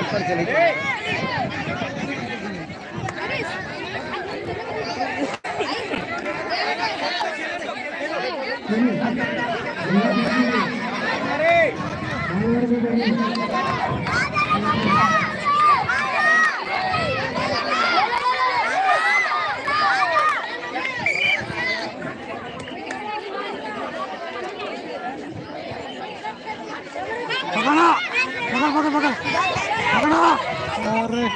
ऊपर चले पकड़ा पकड़ पकड़ पकड़ पकड़ा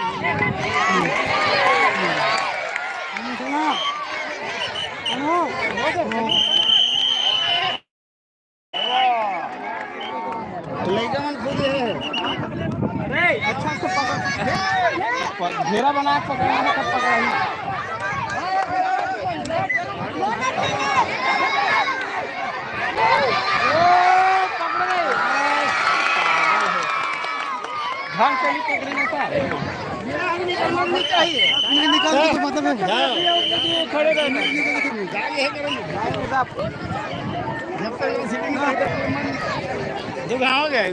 अरे अच्छा से पकड़ घेरा बना के पकड़ना कब पकड़ा ढंग से नहीं पकड़ना चाहिए निकाल के मतलब खड़े रहना हो गया